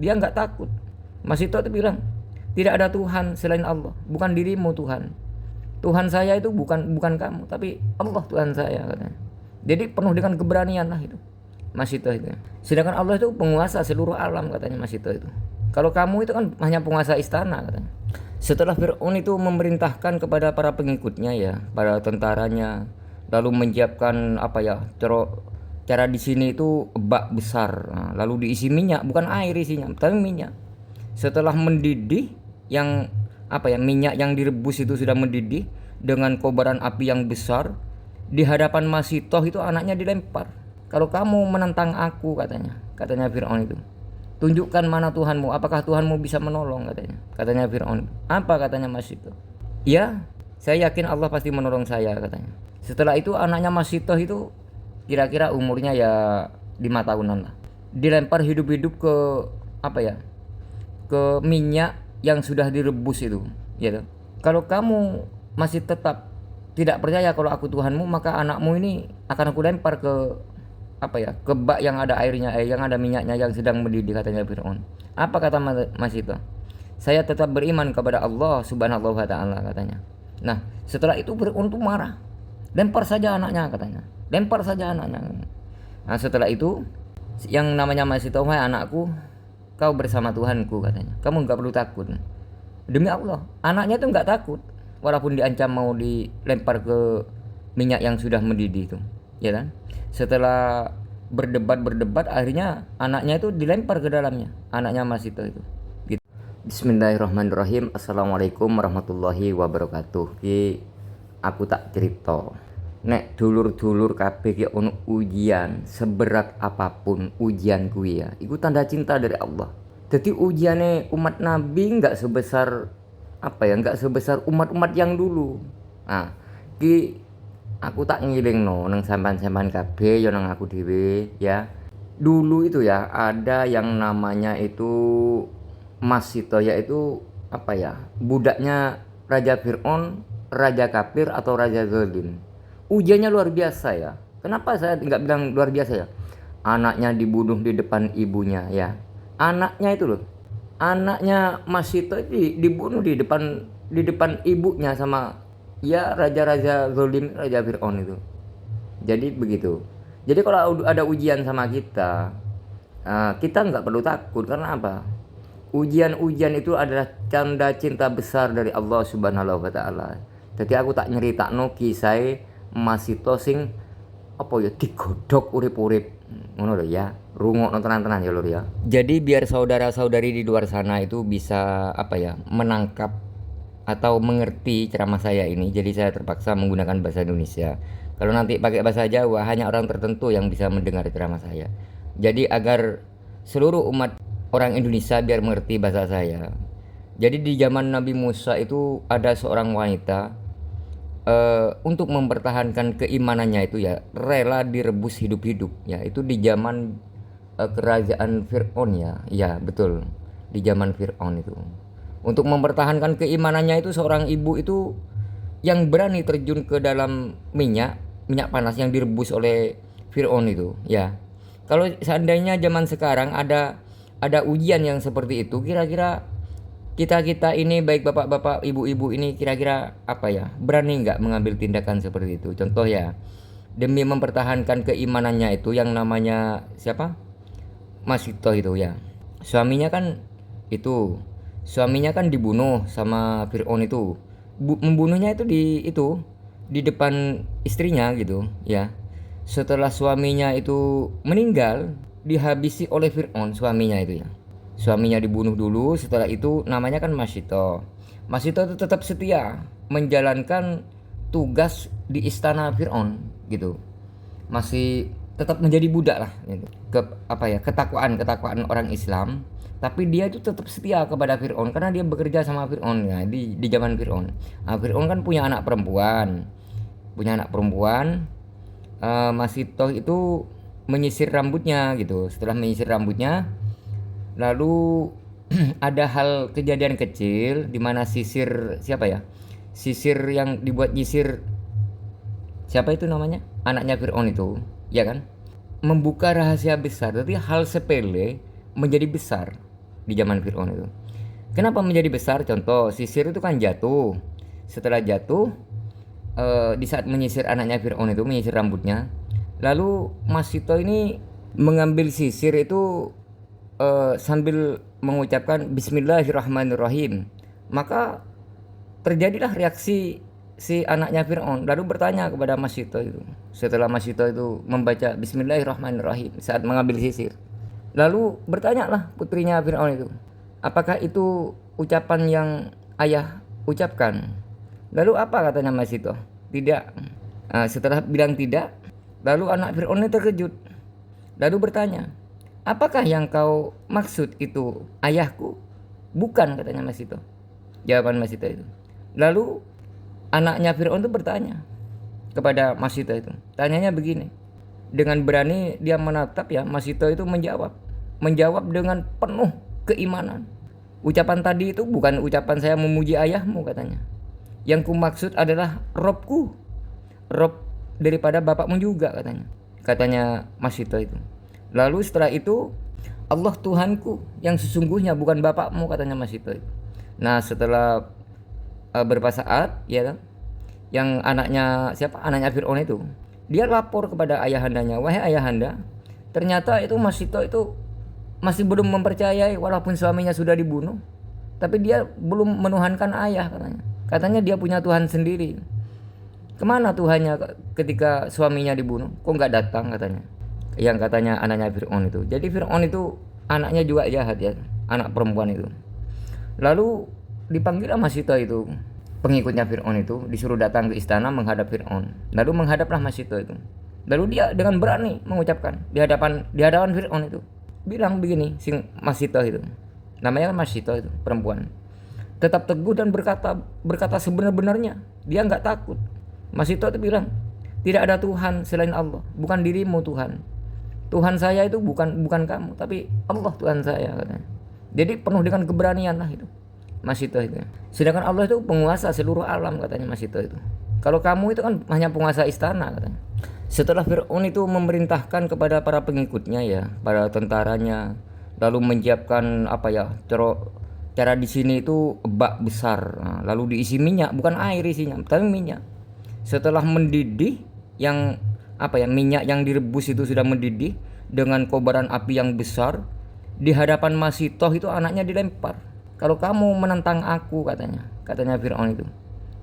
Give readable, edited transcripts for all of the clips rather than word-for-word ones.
Dia nggak takut. Masito itu bilang, tidak ada Tuhan selain Allah, bukan dirimu Tuhan. Tuhan saya itu bukan kamu, tapi Allah Tuhan saya katanya. Jadi penuh dengan keberanian lah itu Masito itu. Sedangkan Allah itu penguasa seluruh alam katanya Masito itu. Kalau kamu itu kan hanya penguasa istana katanya. Setelah Fir'aun itu memerintahkan kepada para pengikutnya ya, para tentaranya, lalu menyiapkan apa ya, cara di sini itu bak besar, nah, lalu diisi minyak, bukan air isinya, tapi minyak. Setelah mendidih, yang apa ya, minyak yang direbus itu sudah mendidih dengan kobaran api yang besar, di hadapan Masitoh itu anaknya dilempar. Kalau kamu menentang aku katanya Fir'aun itu, tunjukkan mana Tuhanmu, apakah Tuhanmu bisa menolong katanya Fir'aun. Apa katanya Masitoh? Ya, saya yakin Allah pasti menolong saya katanya. Setelah itu anaknya Masitoh itu kira-kira umurnya ya 5 tahunan lah, dilempar hidup-hidup ke apa ya, ke minyak yang sudah direbus itu gitu. Kalau kamu masih tetap tidak percaya kalau aku Tuhanmu, maka anakmu ini akan aku lempar ke apa ya, ke bak yang ada airnya, yang ada minyaknya yang sedang mendidih katanya Fir'aun. Apa kata Mas itu? Saya tetap beriman kepada Allah Subhanahu wa taala katanya. Nah, setelah itu Fir'aun tuh marah. Lempar saja anaknya katanya. Lempar saja anaknya. Nah, setelah itu yang namanya Masito, "Wahai anakku, kau bersama Tuhanku," katanya. "Kamu enggak perlu takut." Demi Allah, anaknya itu enggak takut walaupun diancam mau dilempar ke minyak yang sudah mendidih itu, ya kan? Setelah berdebat akhirnya anaknya itu dilempar ke dalamnya, anaknya Masito itu. Gitu. Bismillahirrahmanirrahim. Assalamualaikum warahmatullahi wabarakatuh. Aku tak cerita. Nek dulur-dulur kabeh ki ono ujian, seberat apapun ujian kuwi ya, iku tanda cinta dari Allah. Jadi ujiannya umat Nabi nggak sebesar apa ya, nggak sebesar umat-umat yang dulu. Nah, ki aku tak ngilingno nang sampean-sampean kabeh ya nang aku dhewe ya. Dulu itu ya ada yang namanya itu Masito, yaitu apa ya, budaknya Raja Fir'aun, Raja Kafir atau Raja Zalim. Ujiannya luar biasa ya. Kenapa saya nggak bilang luar biasa ya? Anaknya dibunuh di depan ibunya ya. Anaknya itu loh. Anaknya Masito itu dibunuh di depan ibunya sama ya raja-raja zalim, Raja Fir'aun itu. Jadi begitu. Jadi kalau ada ujian sama kita, kita nggak perlu takut. Karena apa? Ujian-ujian itu adalah tanda cinta besar dari Allah Subhanahu wa taala. Jadi aku tak nyeritakno kisah Masito sing apa ya, digodhog urip-urip ngono lho ya. Rungokno tenan-tenan ya lur ya. Jadi biar saudara-saudari di luar sana itu bisa apa ya, menangkap atau mengerti ceramah saya ini. Jadi saya terpaksa menggunakan bahasa Indonesia. Kalau nanti pakai bahasa Jawa, hanya orang tertentu yang bisa mendengar ceramah saya. Jadi agar seluruh umat orang Indonesia biar mengerti bahasa saya. Jadi di zaman Nabi Musa itu ada seorang wanita, untuk mempertahankan keimanannya itu ya rela direbus hidup-hidup ya. Itu di zaman kerajaan Fir'aun ya. Ya betul, di zaman Fir'aun itu. Untuk mempertahankan keimanannya itu seorang ibu itu yang berani terjun ke dalam minyak panas yang direbus oleh Fir'aun itu ya. Kalau seandainya zaman sekarang ada ujian yang seperti itu, kira-kira kita ini baik bapak-bapak, ibu-ibu ini kira-kira apa ya, berani nggak mengambil tindakan seperti itu? Contoh ya, demi mempertahankan keimanannya itu yang namanya siapa? Masito itu ya. Suaminya kan itu, suaminya kan dibunuh sama Fir'aun itu. Membunuhnya itu di depan istrinya gitu ya. Setelah suaminya itu meninggal, dihabisi oleh Fir'aun suaminya itu ya. Suaminya dibunuh dulu, setelah itu namanya kan Masito. Masito itu tetap setia menjalankan tugas di istana Fir'aun gitu. Masih tetap menjadi budak lah gitu. Ketakwaan orang Islam, tapi dia itu tetap setia kepada Fir'aun karena dia bekerja sama Fir'aun ya di zaman Fir'aun. Nah, Fir'aun kan punya anak perempuan. Masito itu menyisir rambutnya gitu. Setelah menyisir rambutnya, lalu ada hal kejadian kecil di mana sisir siapa ya? Sisir yang dibuat nyisir siapa itu namanya? Anaknya Fir'aun itu, ya kan? Membuka rahasia besar. Jadi hal sepele menjadi besar. di zaman Fir'aun itu. Kenapa menjadi besar? Contoh, sisir itu kan jatuh. Setelah jatuh, di saat menyisir anaknya Fir'aun itu, menyisir rambutnya, lalu Mas Sito ini mengambil sisir itu sambil mengucapkan Bismillahirrahmanirrahim. Maka terjadilah reaksi si anaknya Fir'aun, lalu bertanya kepada Mas Sito itu. Setelah Mas Sito itu membaca Bismillahirrahmanirrahim saat mengambil sisir, lalu bertanyalah putrinya Fir'aun itu, apakah itu ucapan yang ayah ucapkan? Lalu apa katanya Mas Sito? Tidak. Setelah bilang tidak, lalu anak Fir'aun ini terkejut, lalu bertanya, apakah yang kau maksud itu ayahku? Bukan, katanya Mas Sito. Jawaban Mas Sito itu. Lalu anaknya Fir'aun itu bertanya kepada Mas Sito itu. Tanyanya begini. Dengan berani dia menatap ya, Mas Sito itu menjawab dengan penuh keimanan. Ucapan tadi itu bukan ucapan saya memuji ayahmu, katanya. Yang ku maksud adalah Robku, Rob daripada bapakmu juga, katanya. Katanya Mas Sito itu. Lalu setelah itu, Allah Tuhanku yang sesungguhnya bukan bapakmu, katanya Mas Sito itu. Nah, setelah beberapa saat ya, yang anaknya Fir'aun itu, dia lapor kepada ayahandanya, wahai ayahanda, ternyata itu Mas Sito itu masih belum mempercayai walaupun suaminya sudah dibunuh, tapi dia belum menuhankan ayah, katanya. Katanya dia punya Tuhan sendiri. Kemana Tuhannya ketika suaminya dibunuh? Kok nggak datang, katanya. Yang katanya anaknya Fir'aun itu. Jadi Fir'aun itu anaknya juga jahat ya, anak perempuan itu. Lalu dipanggil Mas Sito itu, pengikutnya Fir'aun itu, disuruh datang ke istana menghadap Fir'aun. Lalu menghadaplah Mas Sito itu. Lalu dia dengan berani mengucapkan di hadapan Fir'aun itu, bilang begini, Mas Sito itu, namanya Mas Sito itu, perempuan, tetap teguh dan berkata sebenar-benarnya. Dia nggak takut. Mas Sito itu bilang, tidak ada Tuhan selain Allah, bukan dirimu Tuhan. Tuhan saya itu bukan kamu, tapi Allah Tuhan saya, katanya. Jadi penuh dengan keberanian lah itu Mas Sito itu. Sedangkan Allah itu penguasa seluruh alam, katanya Mas Sito itu. Kalau kamu itu kan hanya penguasa istana, katanya. Setelah Fir'aun itu memerintahkan kepada para pengikutnya ya, para tentaranya, lalu menyiapkan cara di sini itu bak besar, lalu diisi minyak, bukan air isinya, tapi minyak. Setelah mendidih, minyak yang direbus itu sudah mendidih dengan kobaran api yang besar, di hadapan Mas Sito itu anaknya dilempar. Kalau kamu menentang aku, katanya Fir'aun itu,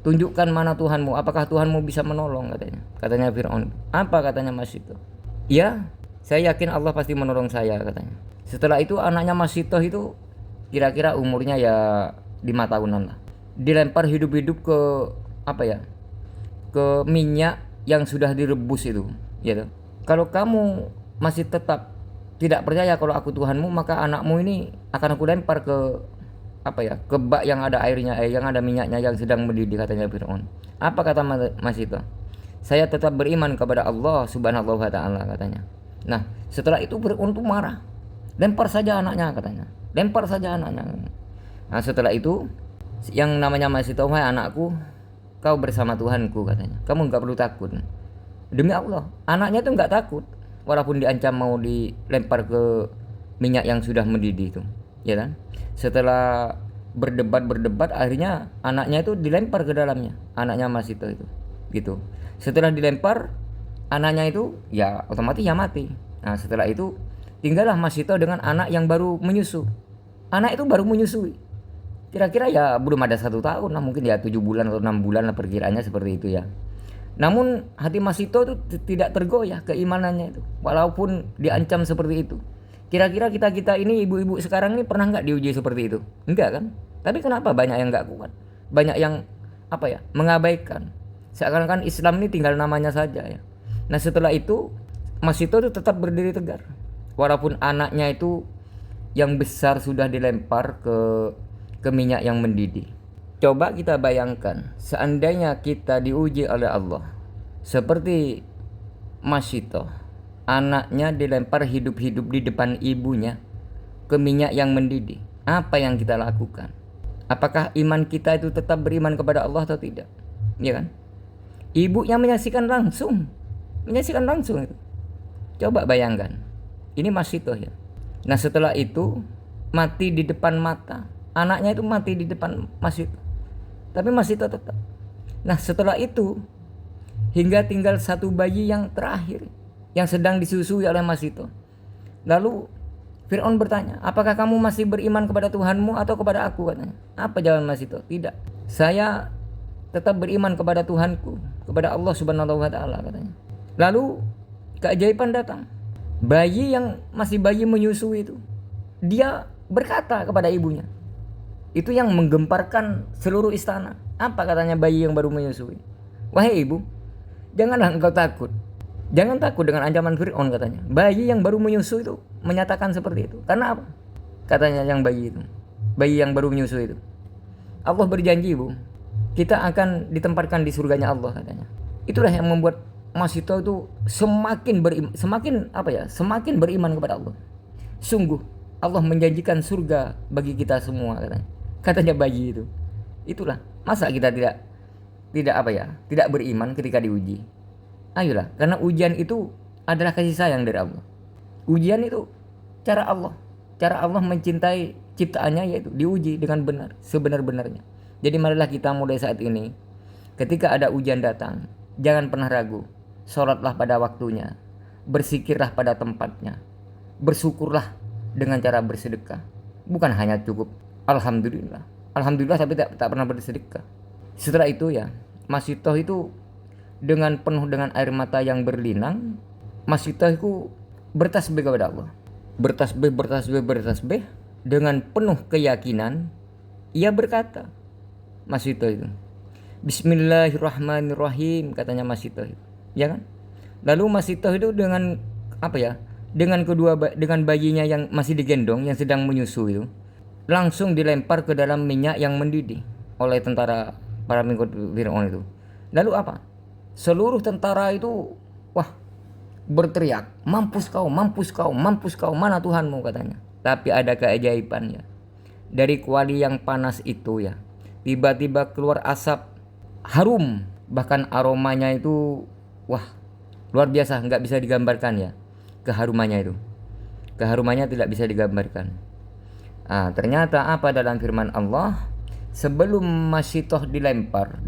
tunjukkan mana Tuhanmu, apakah Tuhanmu bisa menolong, katanya Fir'aun. Apa katanya Mas Sito? Ya, saya yakin Allah pasti menolong saya, katanya. Setelah itu anaknya Mas Sito itu kira-kira umurnya ya 5 tahunan lah, dilempar hidup-hidup ke minyak yang sudah direbus itu, ya. Kalau kamu masih tetap tidak percaya kalau aku Tuhanmu, maka anakmu ini akan aku lempar ke bak yang ada airnya, yang ada minyaknya yang sedang mendidih, katanya Fir'aun. Apa kata Mas Sito? Saya tetap beriman kepada Allah Subhanahu wa ta'ala, katanya. Nah, setelah itu Fir'aun itu marah. Lempar saja anaknya, katanya. Lempar saja anaknya. Nah, setelah itu yang namanya Mas Sito, wahai anakku, kau bersama Tuhanku, katanya. Kamu enggak perlu takut. Demi Allah, anaknya itu enggak takut walaupun diancam mau dilempar ke minyak yang sudah mendidih itu, ya kan? Setelah berdebat akhirnya anaknya itu dilempar ke dalamnya, anaknya Mas Sito itu, gitu. Setelah dilempar, anaknya itu ya otomatis ya mati. Nah, setelah itu tinggallah Mas Sito dengan anak yang baru menyusu. Anak itu baru menyusui, kira-kira ya belum ada 1 tahun lah, mungkin ya 7 bulan atau 6 bulan lah perkiraannya, seperti itu ya. Namun hati Mas Sito itu tidak tergoyah keimanannya itu, walaupun diancam seperti itu. Kira-kira kita ini ibu-ibu sekarang ini pernah nggak diuji seperti itu? Enggak kan? Tapi kenapa banyak yang nggak kuat? Banyak yang mengabaikan. Seakan-akan Islam ini tinggal namanya saja ya. Nah, setelah itu Mas Sito itu tetap berdiri tegar, walaupun anaknya itu yang besar sudah dilempar ke minyak yang mendidih. Coba kita bayangkan, seandainya kita diuji oleh Allah seperti Mas Sito, anaknya dilempar hidup-hidup di depan ibunya ke minyak yang mendidih, apa yang kita lakukan? Apakah iman kita itu tetap beriman kepada Allah atau tidak? Ya kan? Ibu yang menyaksikan langsung itu. Coba bayangkan, ini Mas Sito ya. Nah, setelah itu mati di depan mata. Anaknya itu mati di depan Mas Sito. Tapi Mas Sito tetap. Nah setelah itu hingga tinggal satu bayi yang terakhir yang sedang disusui oleh Mas Sito. Lalu Fir'aun bertanya, apakah kamu masih beriman kepada Tuhanmu atau kepada aku, katanya. Apa jawaban Mas Sito? Tidak, saya tetap beriman kepada Tuhanku, kepada Allah Subhanahu wa Ta'ala, katanya. Lalu keajaiban datang. Bayi yang masih bayi menyusui itu, dia berkata kepada ibunya. Itu yang menggemparkan seluruh istana. Apa katanya bayi yang baru menyusui? Wahai ibu, janganlah engkau takut. Jangan takut dengan ancaman Fir'aun, katanya. Bayi yang baru menyusui itu menyatakan seperti itu. Karena apa? Katanya yang bayi itu. Bayi yang baru menyusui itu. Allah berjanji, ibu, kita akan ditempatkan di surganya Allah, katanya. Itulah yang membuat Mas Sito itu semakin beriman kepada Allah. Sungguh Allah menjanjikan surga bagi kita semua, katanya bayi itu. Itulah, masa kita tidak beriman ketika diuji. Ayolah, karena ujian itu adalah kasih sayang dari Allah. Ujian itu cara Allah mencintai ciptaannya, yaitu diuji dengan benar, sebenar-benarnya. Jadi marilah kita mulai saat ini, ketika ada ujian datang, jangan pernah ragu. Sholatlah pada waktunya, berzikirlah pada tempatnya, bersyukurlah dengan cara bersedekah. Bukan hanya cukup alhamdulillah tapi tak pernah bersedekah. Setelah itu ya, Mas Sito itu penuh dengan air mata yang berlinang, Mas Sito itu bertasbih kepada Allah. Bertasbih dengan penuh keyakinan. Ia berkata, Mas Sito itu, Bismillahirrahmanirrahim, katanya Mas Sito itu. Ya kan? Lalu Mas Sito itu dengan bayinya yang masih digendong, yang sedang menyusui itu, langsung dilempar ke dalam minyak yang mendidih oleh tentara para pengikut Fir'aun itu. Lalu apa? Seluruh tentara itu berteriak, mampus kau, mana Tuhanmu, katanya. Tapi ada keajaibannya. Dari kuali yang panas itu ya, tiba-tiba keluar asap harum, bahkan aromanya itu luar biasa, nggak bisa digambarkan ya. Keharumannya tidak bisa digambarkan. Ternyata apa dalam firman Allah, sebelum Mas Sito dilempar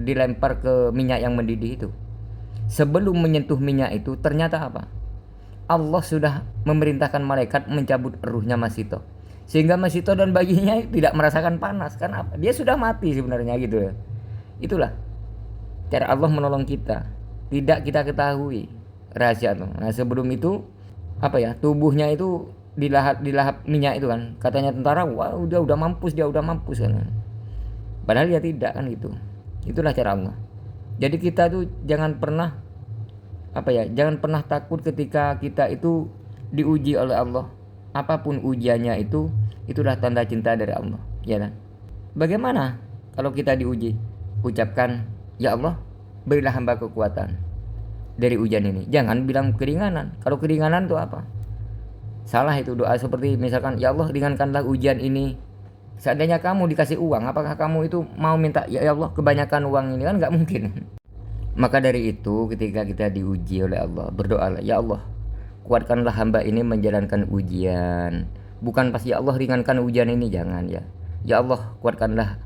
ke minyak yang mendidih itu, sebelum menyentuh minyak itu, ternyata apa? Allah sudah memerintahkan malaikat mencabut ruhnya Mas Sito, sehingga Mas Sito dan bayinya tidak merasakan panas. Karena apa? Dia sudah mati sebenarnya, gitu ya. Itulah cara Allah menolong kita, tidak kita ketahui rahasia itu. Nah sebelum itu tubuhnya itu dilahap minyak itu kan, katanya tentara, udah mampus kan. Padahal dia tidak kan, gitu. Itulah cara Allah. Jadi kita tuh jangan pernah takut ketika kita itu diuji oleh Allah. Apapun ujiannya itu, itulah tanda cinta dari Allah, ya kan? Bagaimana kalau kita diuji? Ucapkan, ya Allah, berilah hamba kekuatan dari ujian ini. Jangan bilang keringanan. Kalau keringanan itu apa? Salah itu doa. Seperti misalkan, ya Allah, ringankanlah ujian ini. Seandainya kamu dikasih uang, apakah kamu itu mau minta, ya Allah, kebanyakan uang ini? Kan nggak mungkin. Maka dari itu, ketika kita diuji oleh Allah, berdoalah, ya Allah, kuatkanlah hamba ini menjalankan ujian. Bukan pas, ya Allah, ringankan ujian ini, jangan ya. Ya Allah, kuatkanlah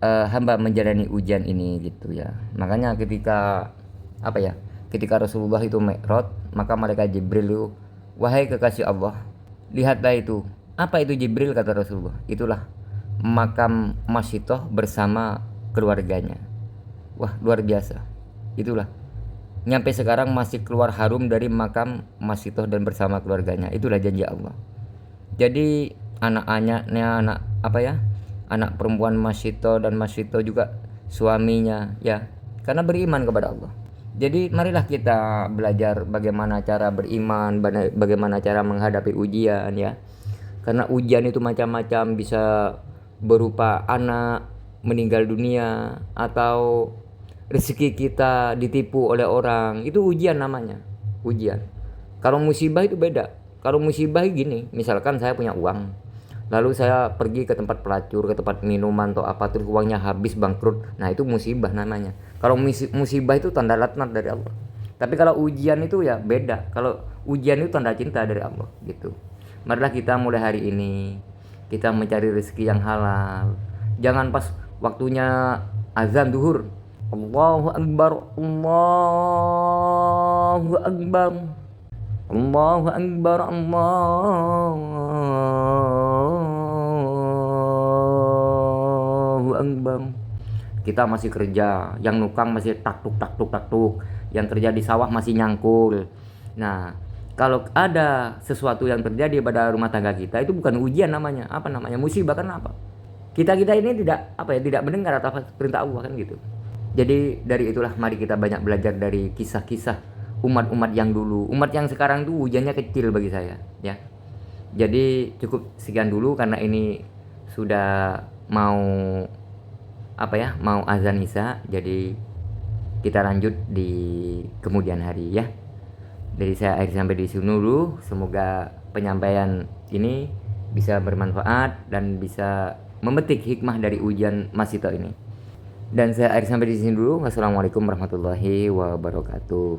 hamba menjalani ujian ini, gitu ya. Makanya ketika Rasulullah itu Mi'raj, maka malaikat Jibril itu, wahai kekasih Allah, lihatlah itu. Apa itu Jibril, kata Rasulullah? Itulah makam Mas Sito bersama keluarganya. Luar biasa. Itulah, nyampe sekarang masih keluar harum dari makam Mas Sito dan bersama keluarganya. Itulah janji Allah. Jadi anak perempuan Mas Sito dan Mas Sito juga suaminya ya, karena beriman kepada Allah. Jadi marilah kita belajar bagaimana cara beriman, bagaimana cara menghadapi ujian ya. Karena ujian itu macam-macam, bisa berupa anak meninggal dunia, atau rezeki kita ditipu oleh orang. Itu ujian namanya, ujian. Kalau musibah itu beda. Kalau musibah gini, misalkan saya punya uang, lalu saya pergi ke tempat pelacur, ke tempat minuman atau apa, terus uangnya habis, bangkrut. Nah itu musibah namanya. Kalau musibah itu tanda laknat dari Allah. Tapi kalau ujian itu ya beda. Kalau ujian itu tanda cinta dari Allah, gitu. Marilah kita mulai hari ini kita mencari rezeki yang halal. Jangan pas waktunya azan duhur, Allahu Akbar, Allahu Akbar, Allahu Akbar, Allahu Akbar. Kita masih kerja, yang nukang masih taktuk taktuk taktuk, yang kerja di sawah masih nyangkul. Nah, kalau ada sesuatu yang terjadi pada rumah tangga kita, itu bukan ujian namanya, apa namanya, musibah. Kenapa? Kita ini tidak tidak mendengar atas perintah Allah, kan gitu. Jadi dari itulah mari kita banyak belajar dari kisah-kisah umat-umat yang dulu. Umat yang sekarang tuh ujiannya kecil bagi saya, ya. Jadi cukup sekian dulu karena ini sudah mau mau azan isya. Jadi kita lanjut di kemudian hari, ya. Dari saya akhir sampai di sini dulu. Semoga penyampaian ini bisa bermanfaat dan bisa memetik hikmah dari ujian Mas Sito ini. Dan saya akhir sampai di sini dulu. Wassalamualaikum warahmatullahi wabarakatuh.